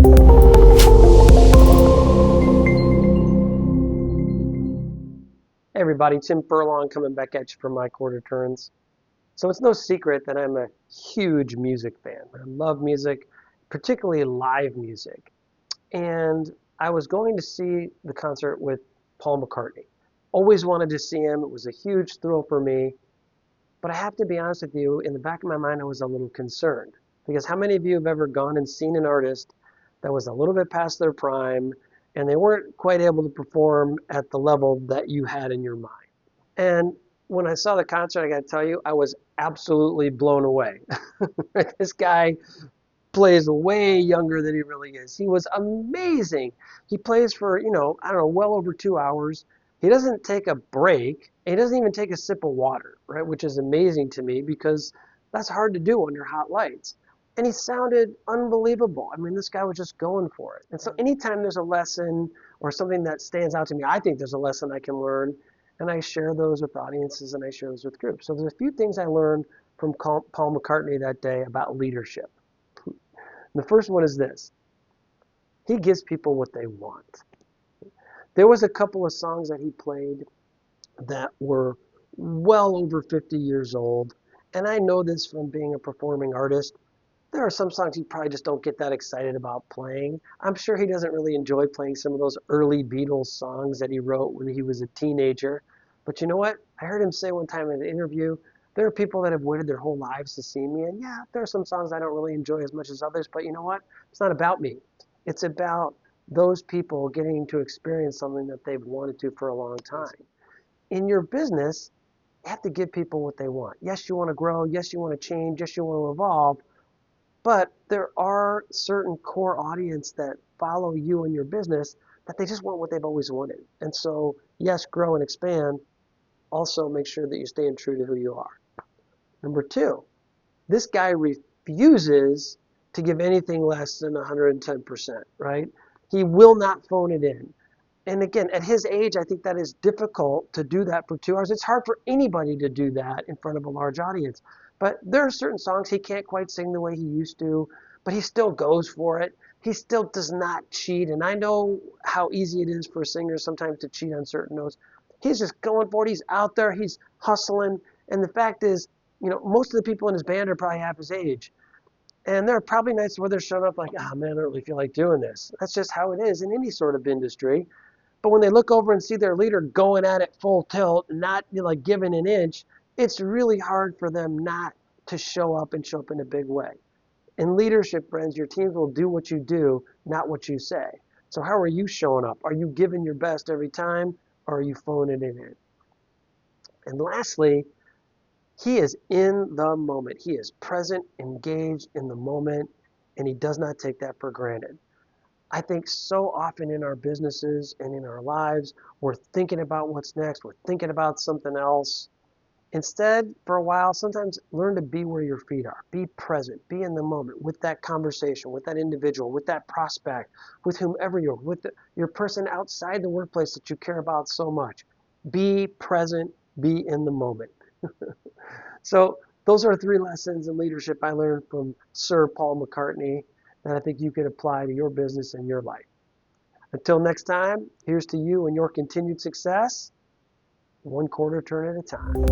Hey everybody, Tim Furlong coming back at you from My Quarter Turns. So it's no secret that I'm a huge music fan. I love music, particularly live music. And I was going to see the concert with Paul McCartney. Always wanted to see him. It was a huge thrill for me. But I have to be honest with you, in the back of my mind, I was a little concerned. Because how many of you have ever gone and seen an artist that was a little bit past their prime and they weren't quite able to perform at the level that you had in your mind? And when I saw the concert, I got to tell you, I was absolutely blown away. This guy plays way younger than he really is. He was amazing. He plays for, I don't know, well over 2 hours. He doesn't take a break. He doesn't even take a sip of water, right? Which is amazing to me because that's hard to do under hot lights. And he sounded unbelievable. I mean, this guy was just going for it. And so anytime there's a lesson or something that stands out to me, I think there's a lesson I can learn. And I share those with audiences and I share those with groups. So there's a few things I learned from Paul McCartney that day about leadership. The first one is this. He gives people what they want. There was a couple of songs that he played that were well over 50 years old. And I know this from being a performing artist. There are some songs you probably just don't get that excited about playing. I'm sure he doesn't really enjoy playing some of those early Beatles songs that he wrote when he was a teenager. But you know what? I heard him say one time in an interview, there are people that have waited their whole lives to see me. And yeah, there are some songs I don't really enjoy as much as others. But you know what? It's not about me. It's about those people getting to experience something that they've wanted to for a long time. In your business, you have to give people what they want. Yes, you want to grow. Yes, you want to change. Yes, you want to evolve. But there are certain core audience that follow you and your business that they just want what they've always wanted. And so, yes, grow and expand. Also, make sure that you stay true to who you are. Number two, this guy refuses to give anything less than 110%, right? He will not phone it in. And again, at his age, I think that is difficult to do that for 2 hours. It's hard for anybody to do that in front of a large audience. But there are certain songs he can't quite sing the way he used to, but he still goes for it. He still does not cheat. And I know how easy it is for singers sometimes to cheat on certain notes. He's just going for it. He's out there. He's hustling. And the fact is, most of the people in his band are probably half his age. And there are probably nights where they're showing up like, man, I don't really feel like doing this. That's just how it is in any sort of industry. But when they look over and see their leader going at it full tilt, not giving an inch, it's really hard for them not to show up in a big way. In leadership, friends, your teams will do what you do, not what you say. So how are you showing up? Are you giving your best every time, or are you phoning it in? And lastly, he is in the moment. He is present, engaged in the moment, and he does not take that for granted. I think so often in our businesses and in our lives, we're thinking about what's next. We're thinking about something else. Instead, for a while, sometimes learn to be where your feet are. Be present. Be in the moment with that conversation, with that individual, with that prospect, with whomever you're, with your person outside the workplace that you care about so much. Be present. Be in the moment. So those are 3 lessons in leadership I learned from Sir Paul McCartney that I think you can apply to your business and your life. Until next time, here's to you and your continued success, one quarter turn at a time.